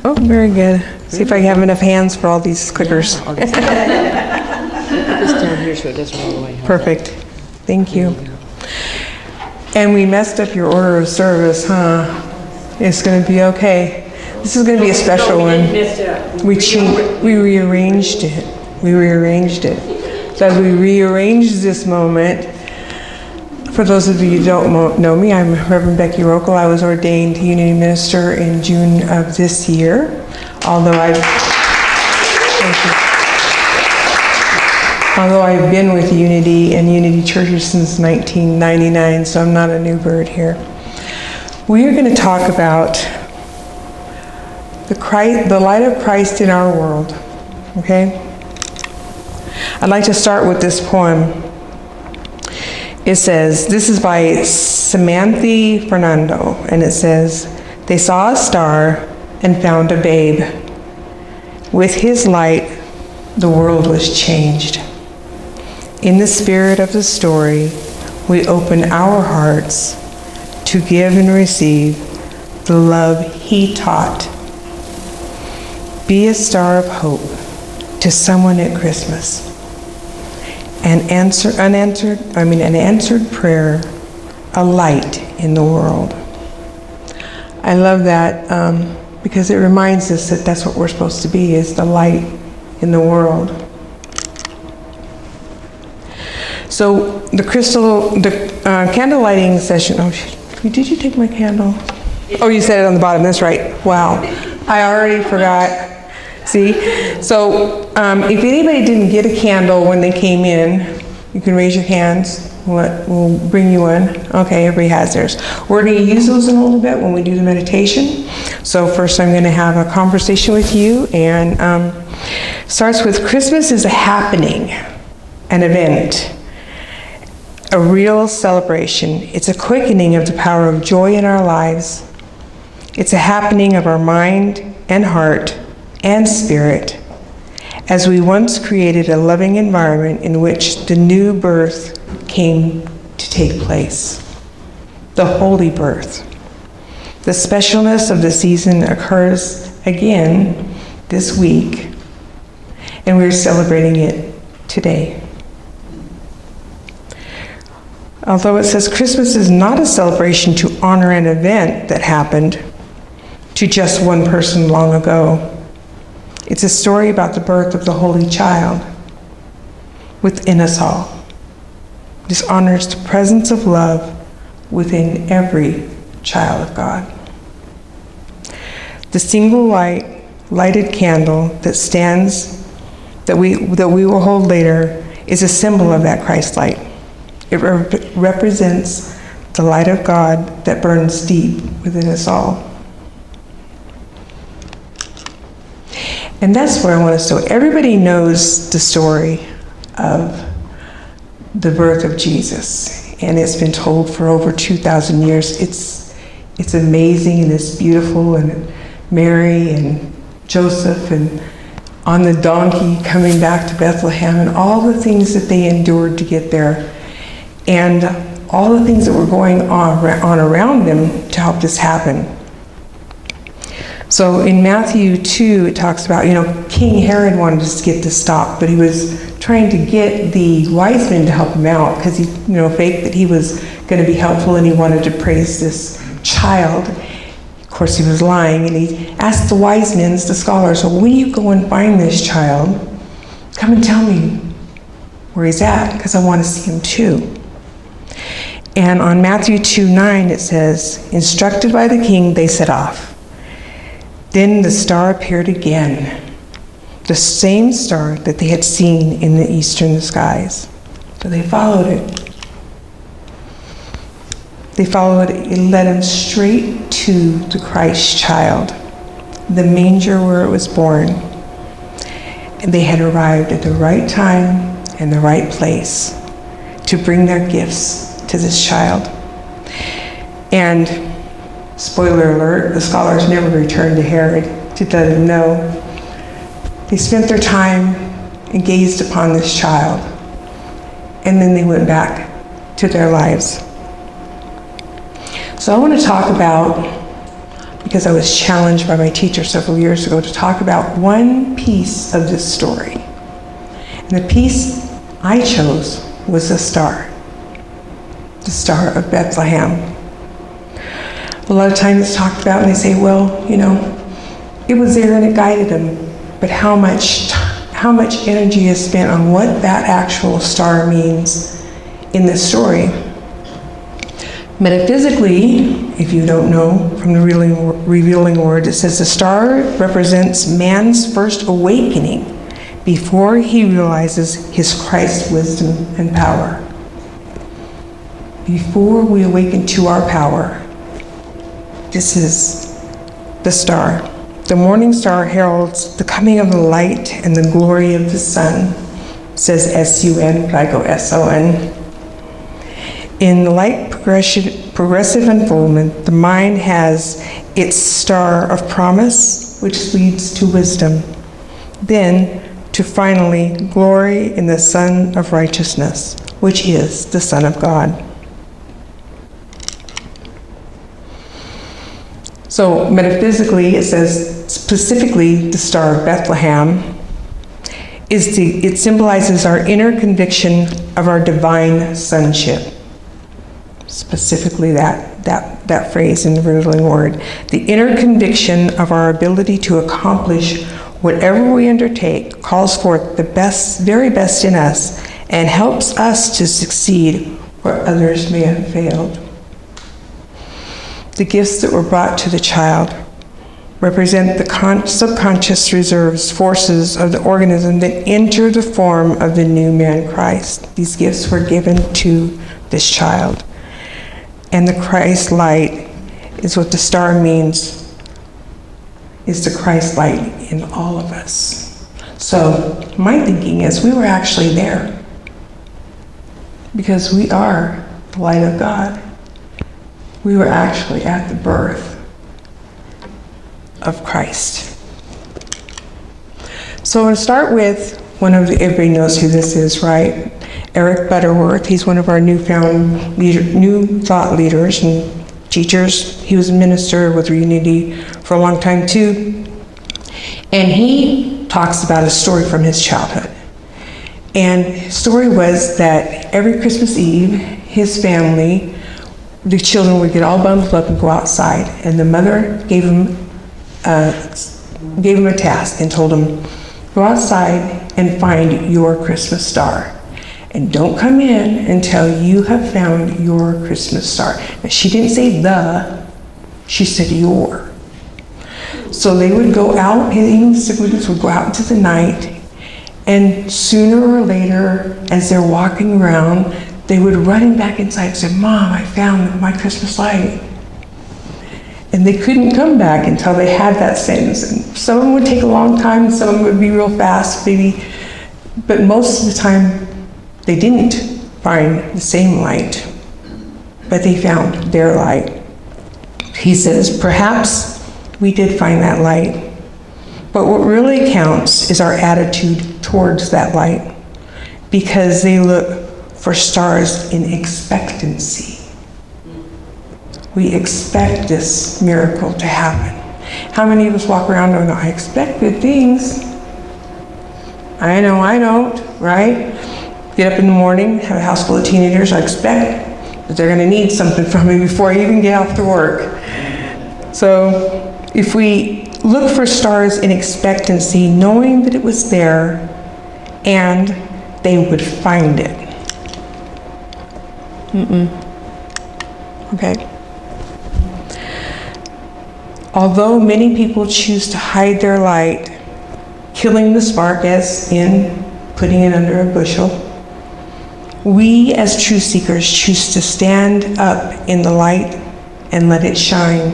Oh, very good. See if I have enough hands for all these clickers. I'll just put this down here so it doesn't roll away. Perfect. Thank you. And we messed up your order of service, huh? It's going to be okay. This is going to be a special one. We rearranged it. So as we rearranged this moment, for those of you who don't know me, I'm Reverend Beci Rohkohl. I was ordained Unity Minister in June of this year, although I've been with Unity and Unity Churches since 1999, so I'm not a new bird here. We are going to talk about the light of Christ in our world, okay? I'd like to start with this poem. It says, this is by Samantha Fernando, and it says, they saw a star and found a babe. With his light, the world was changed. In the spirit of the story, we open our hearts to give and receive the love he taught. Be a star of hope to someone at Christmas. An answered prayer, a light in the world. I love that because it reminds us that that's what we're supposed to be, is the light in the world. So the candle lighting session, did you take my candle? Oh, you said it on the bottom, that's right. Wow, I already forgot. See, so if anybody didn't get a candle when they came in, you can raise your hands. We'll bring you one. Okay, everybody has theirs. We're going to use those in a little bit when we do the meditation. So first I'm going to have a conversation with you, and starts with Christmas is a happening, an event, a real celebration. It's a quickening of the power of joy in our lives. It's a happening of our mind and heart and spirit, as we once created a loving environment in which the new birth came to take place, the holy birth. The specialness of the season occurs again this week, and we're celebrating it today. Although it says Christmas is not a celebration to honor an event that happened to just one person long ago, it's a story about the birth of the Holy Child within us all. This honors the presence of love within every child of God. The single lighted candle that we will hold later is a symbol of that Christ light. It represents the light of God that burns deep within us all. And that's where I want to start. Everybody knows the story of the birth of Jesus, and it's been told for over 2,000 years. It's amazing and it's beautiful, and Mary and Joseph and on the donkey coming back to Bethlehem, and all the things that they endured to get there, and all the things that were going on around them to help this happen. So in Matthew 2, it talks about, King Herod wanted to get this stopped, but he was trying to get the wise men to help him out because he, faked that he was going to be helpful and he wanted to praise this child. Of course, he was lying, and he asked the wise men, the scholars, well, when you go and find this child, come and tell me where he's at, because I want to see him too. And on Matthew 2:9, it says, instructed by the king, they set off. Then the star appeared again, the same star that they had seen in the eastern skies. So they followed it. It led them straight to the Christ child, the manger where it was born. And they had arrived at the right time and the right place to bring their gifts to this child. And spoiler alert, the scholars never returned to Herod to let him know. They spent their time and gazed upon this child, and then they went back to their lives. So I want to talk about because I was challenged by my teacher several years ago to talk about one piece of this story. And the piece I chose was the Star of Bethlehem. A lot of times it's talked about and they say, well, it was there and it guided them. But how much energy is spent on what that actual star means in this story? Metaphysically, if you don't know from the revealing word, it says the star represents man's first awakening before he realizes his Christ wisdom and power. Before we awaken to our power, this is the star. The morning star heralds the coming of the light and the glory of the sun. It says S-U-N, but I go S-O-N. In the light progressive unfoldment, the mind has its star of promise, which leads to wisdom. Then, to finally glory in the Son of righteousness, which is the Son of God. So metaphysically, it says specifically the Star of Bethlehem it symbolizes our inner conviction of our divine sonship. Specifically that phrase in the revealing word. The inner conviction of our ability to accomplish whatever we undertake calls forth the best, very best in us and helps us to succeed where others may have failed. The gifts that were brought to the child represent the subconscious reserves, forces of the organism that enter the form of the new man Christ. These gifts were given to this child. And the Christ light is what the star means, is the Christ light in all of us. So my thinking is we were actually there because we are the light of God. We were actually at the birth of Christ. So I'm going to start with everybody knows who this is, right? Eric Butterworth. He's one of our new thought leaders and teachers. He was a minister with Unity for a long time too. And he talks about a story from his childhood. And his story was that every Christmas Eve, his family, the children would get all bundled up and go outside. And the mother gave him a task and told him, go outside and find your Christmas star. And don't come in until you have found your Christmas star. Now, she didn't say she said your. So they would go out, even the siblings would go out into the night, and sooner or later, as they're walking around, they would run back inside and say, Mom, I found my Christmas light. And they couldn't come back until they had that sense. And some of them would take a long time, some of them would be real fast, maybe. But most of the time, they didn't find the same light, but they found their light. He says, perhaps we did find that light, but what really counts is our attitude towards that light, because they look for stars in expectancy. We expect this miracle to happen. How many of us walk around and go, I expect good things? I know I don't, right? Get up in the morning, have a house full of teenagers, I expect that they're going to need something from me before I even get off to work. So if we look for stars in expectancy, knowing that it was there and they would find it. Okay. Although many people choose to hide their light, killing the spark as in putting it under a bushel, we as truth seekers choose to stand up in the light and let it shine.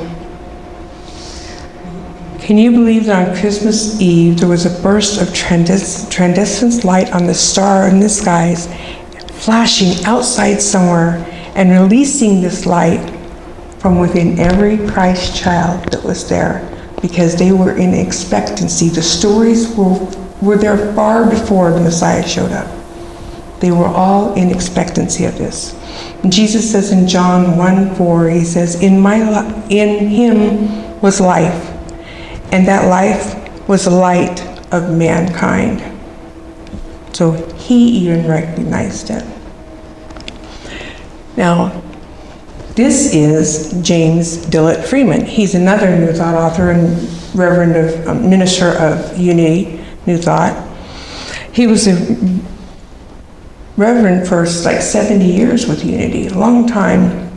Can you believe that on Christmas Eve there was a burst of transcendent light on the star in the skies, flashing outside somewhere and releasing this light from within every Christ child that was there, because they were in expectancy. The stories were there far before the Messiah showed up. They were all in expectancy of this. Jesus says in John 1:4, he says, in him was life, and that life was the light of mankind. So he even recognized it. Now, this is James Dillett Freeman. He's another New Thought author and minister of Unity, New Thought. He was a reverend for like 70 years with Unity, a long time.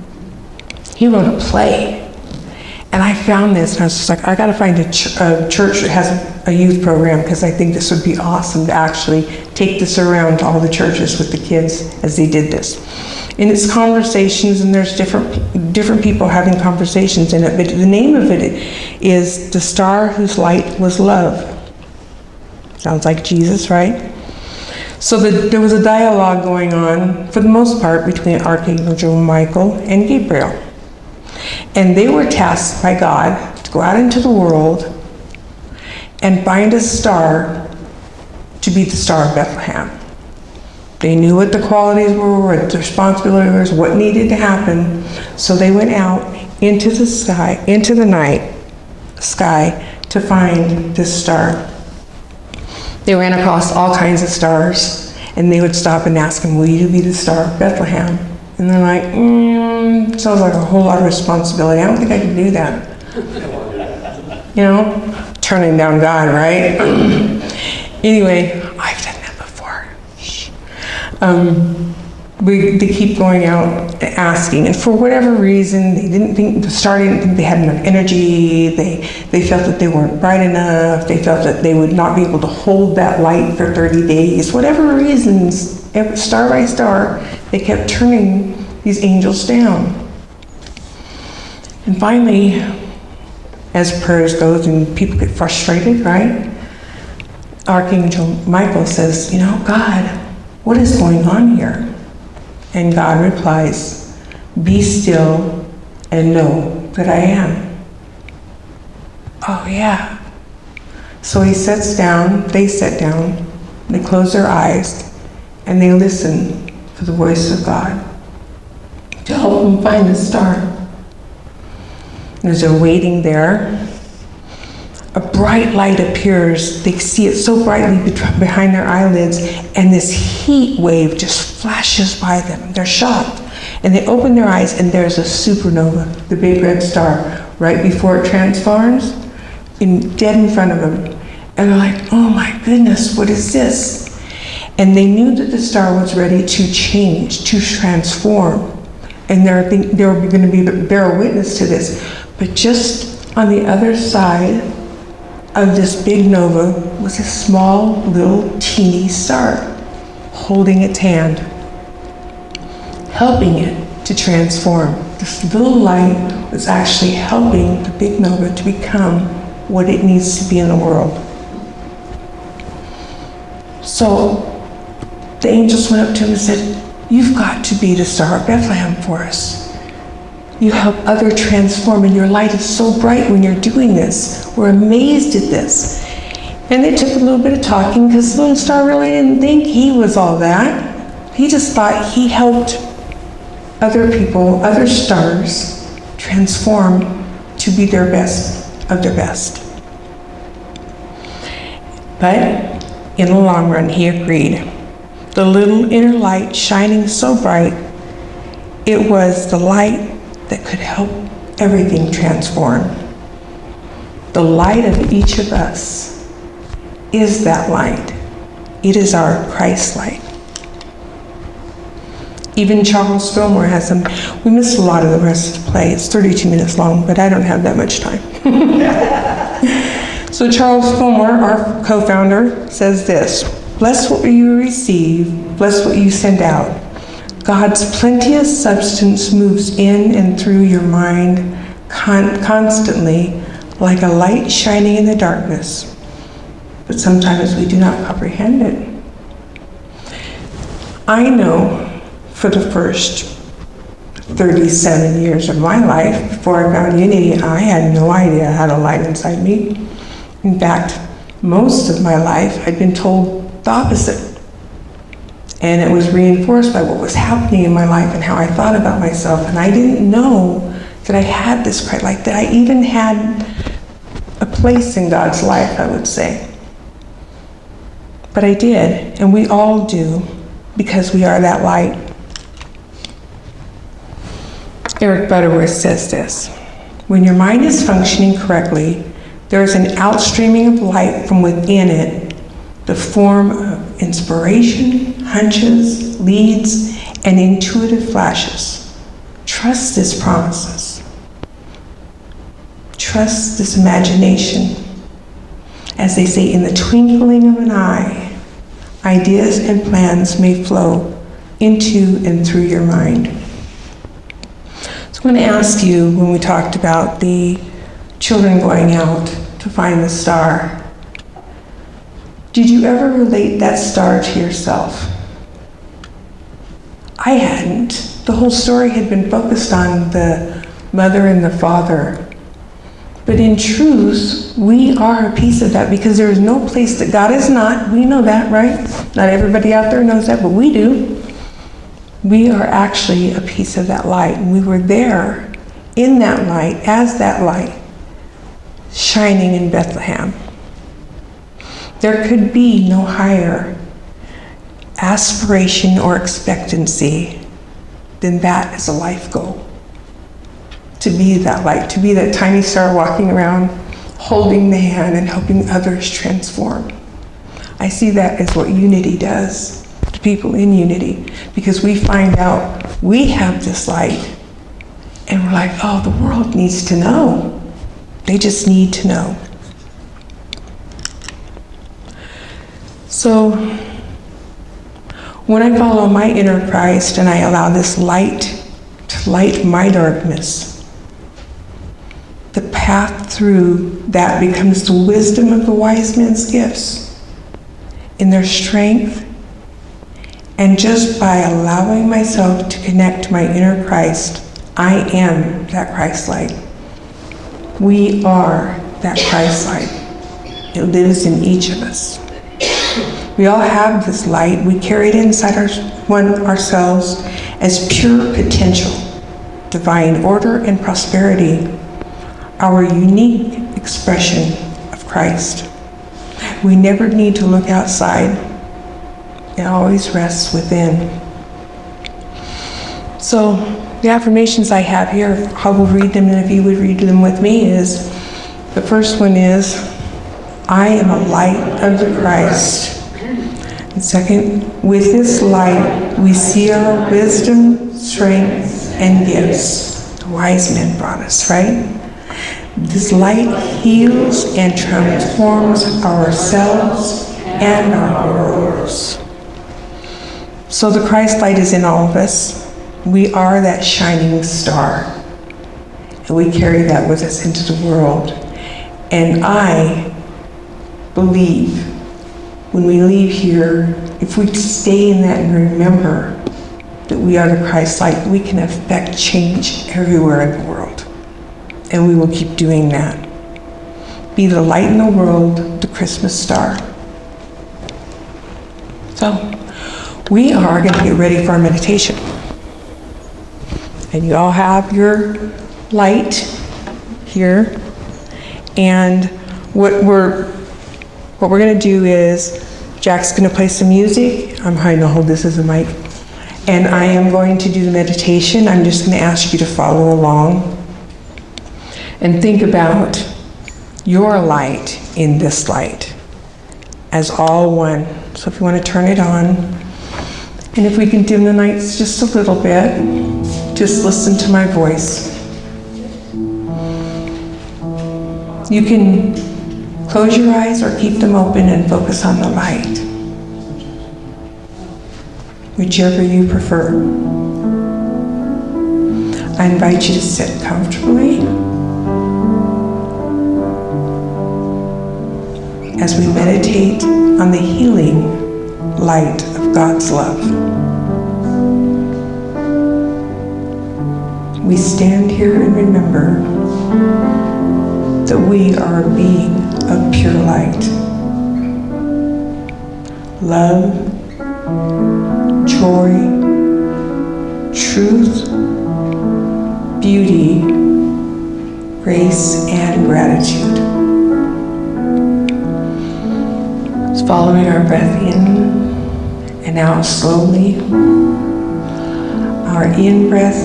He wrote a play. And I found this, and I was just like, I gotta find a church that has a youth program, because I think this would be awesome to actually take this around to all the churches with the kids as they did this. And it's conversations, and there's different people having conversations in it, but the name of it is The Star Whose Light Was Love. Sounds like Jesus, right? So there was a dialogue going on, for the most part, between Archangel Michael and Gabriel. And they were tasked by God to go out into the world and find a star to be the Star of Bethlehem. They knew what the qualities were, what the responsibility was, what needed to happen. So they went out into the sky, into the night sky, to find this star. They ran across all kinds of stars, and they would stop and ask them, will you be the Star of Bethlehem? And they're like, sounds like a whole lot of responsibility. I don't think I can do that. You know, turning down God, right? Anyway, I've done that before. They keep going out and asking, and for whatever reason, the star didn't think they had enough energy. They felt that they weren't bright enough. They felt that they would not be able to hold that light for 30 days. Whatever reasons, star by star, they kept turning these angels down. And finally, as prayers goes and people get frustrated, right? Archangel Michael says, you know, God, what is going on here? And God replies, be still and know that I am. Oh yeah. So he sits down, they sit down, they close their eyes, and they listen for the voice of God to help them find the star. And as they're waiting there, a bright light appears. They see it so brightly behind their eyelids, and this heat wave just flashes by them. They're shocked, and they open their eyes, and there's a supernova, the big red star, right before it transforms, dead in front of them. And they're like, oh my goodness, what is this? And they knew that the star was ready to change, to transform. And they were going to bear witness to this. But just on the other side of this big nova was a small, little, teeny star holding its hand, helping it to transform. This little light was actually helping the big nova to become what it needs to be in the world. So the angels went up to him and said, you've got to be the Star of Bethlehem for us. You help others transform, and your light is so bright when you're doing this. We're amazed at this. And it took a little bit of talking, because the little star really didn't think he was all that. He just thought he helped other people, other stars, transform to be their best of their best. But in the long run, he agreed. The little inner light shining so bright, it was the light that could help everything transform. The light of each of us is that light. It is our Christ light. Even Charles Fillmore has some, we missed a lot of the rest of the play. It's 32 minutes long, but I don't have that much time. So Charles Fillmore, our co-founder, says this: bless what you receive, bless what you send out. God's plenteous substance moves in and through your mind constantly, like a light shining in the darkness. But sometimes we do not comprehend it. I know for the first 37 years of my life, before I found Unity, I had no idea how to light inside me. In fact, most of my life I'd been told the opposite. And it was reinforced by what was happening in my life and how I thought about myself. And I didn't know that I had this Christ, like that I even had a place in God's life, I would say. But I did, and we all do, because we are that light. Eric Butterworth says this: when your mind is functioning correctly, there is an outstreaming of light from within it, the form of inspiration, hunches, leads, and intuitive flashes. Trust these promises. Trust this imagination. As they say, in the twinkling of an eye, ideas and plans may flow into and through your mind. So I'm going to ask you, when we talked about the children going out to find the star, did you ever relate that star to yourself? I hadn't. The whole story had been focused on the mother and the father. But in truth, we are a piece of that, because there is no place that God is not. We know that, right? Not everybody out there knows that, but we do. We are actually a piece of that light. And we were there in that light, as that light, shining in Bethlehem. There could be no higher aspiration or expectancy than that as a life goal. To be that light, to be that tiny star walking around, holding the hand and helping others transform. I see that as what unity does to people in unity, because we find out we have this light and we're like, oh, the world needs to know. They just need to know. So when I follow my inner Christ and I allow this light to light my darkness, the path through that becomes the wisdom of the wise men's gifts in their strength. And just by allowing myself to connect to my inner Christ, I am that Christ light. We are that Christ light. It lives in each of us. We all have this light. We carry it inside ourselves as pure potential, divine order and prosperity, our unique expression of Christ. We never need to look outside. It always rests within. So the affirmations I have here, I will read them, and if you would read them with me, is, the first one is, I am a light of the Christ. And second, with this light we see our wisdom, strength, and gifts. The wise men brought us, right? This light heals and transforms ourselves and our worlds. So the Christ light is in all of us. We are that shining star, and we carry that with us into the world. And I believe when we leave here, if we stay in that and remember that we are the Christ light, we can affect change everywhere in the world. And we will keep doing that. Be the light in the world, the Christmas star. So, we are going to get ready for our meditation. And you all have your light here. And what we're going to do is, Jack's going to play some music. I'm going to hold this as a mic. And I am going to do the meditation. I'm just going to ask you to follow along. And think about your light in this light as all one. So if you want to turn it on, and if we can dim the lights just a little bit, just listen to my voice. You can close your eyes or keep them open and focus on the light, whichever you prefer. I invite you to sit comfortably as we meditate on the healing light of God's love. We stand here and remember that we are a being of pure light, love, joy, truth, beauty, grace, and gratitude. Just following our breath in and out slowly. Our in breath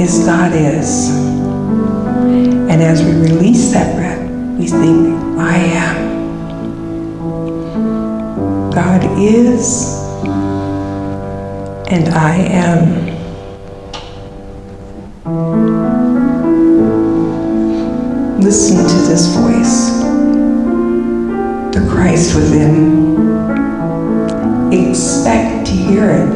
is God is. And as we release that breath, we think, I am. God is, and I am. Listen to this voice, the Christ within. Expect to hear it.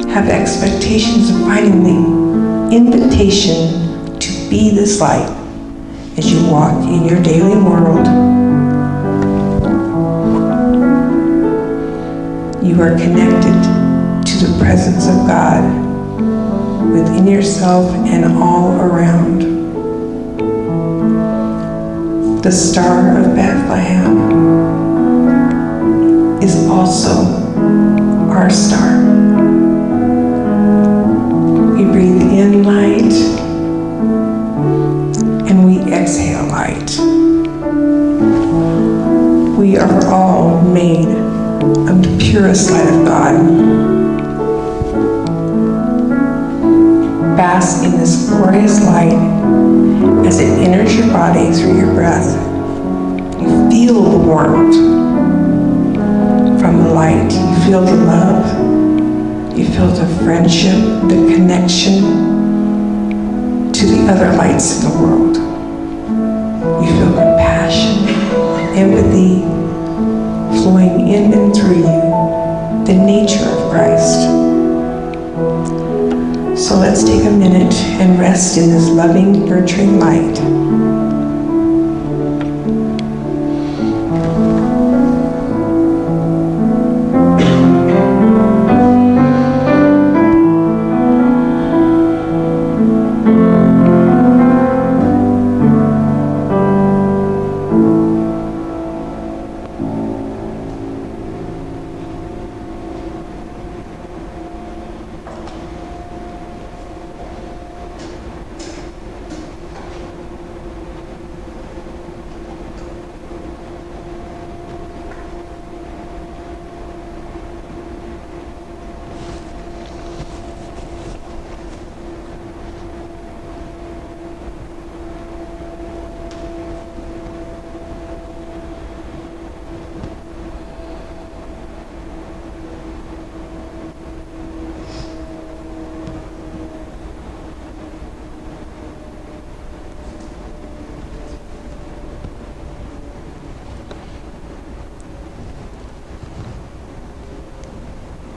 Have expectations of finding the invitation to be this light as you walk in your daily world. You are connected to the presence of God within yourself and all around. The Star of Bethlehem is also our star. We breathe in light and we exhale light. We are all made of the purest light of God. Bask in this glorious light as it enters your body through your breath. You feel the warmth from the light. You feel the love. You feel the friendship, the connection to the other lights in the world. You feel compassion, empathy flowing in and through you, the nature of Christ. So let's take a minute and rest in this loving, nurturing light.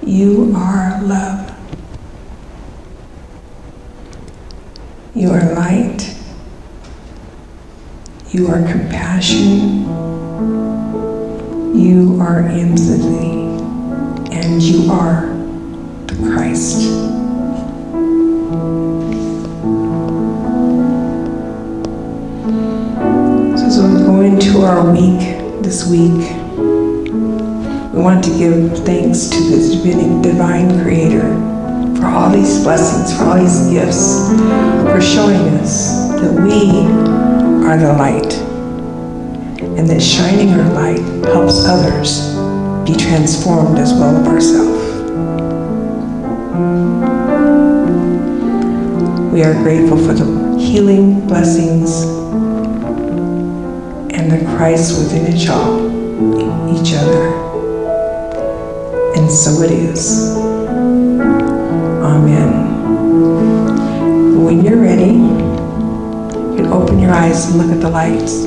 You are love. You are light. You are compassion. You are empathy. And you are the Christ. So as we go into our week this week, we want to give thanks to this divine creator for all these blessings, for all these gifts, for showing us that we are the light, and that shining our light helps others be transformed as well of ourselves. We are grateful for the healing blessings and the Christ within each other. And so it is. Amen. When you're ready, you can open your eyes and look at the lights.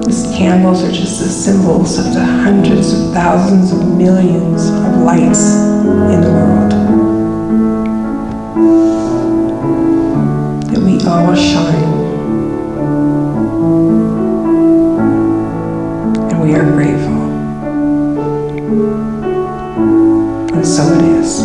These candles are just the symbols of the hundreds of thousands of millions of lights in the world. That we all shine. We are grateful. And so it is.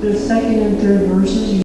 the second and third verses,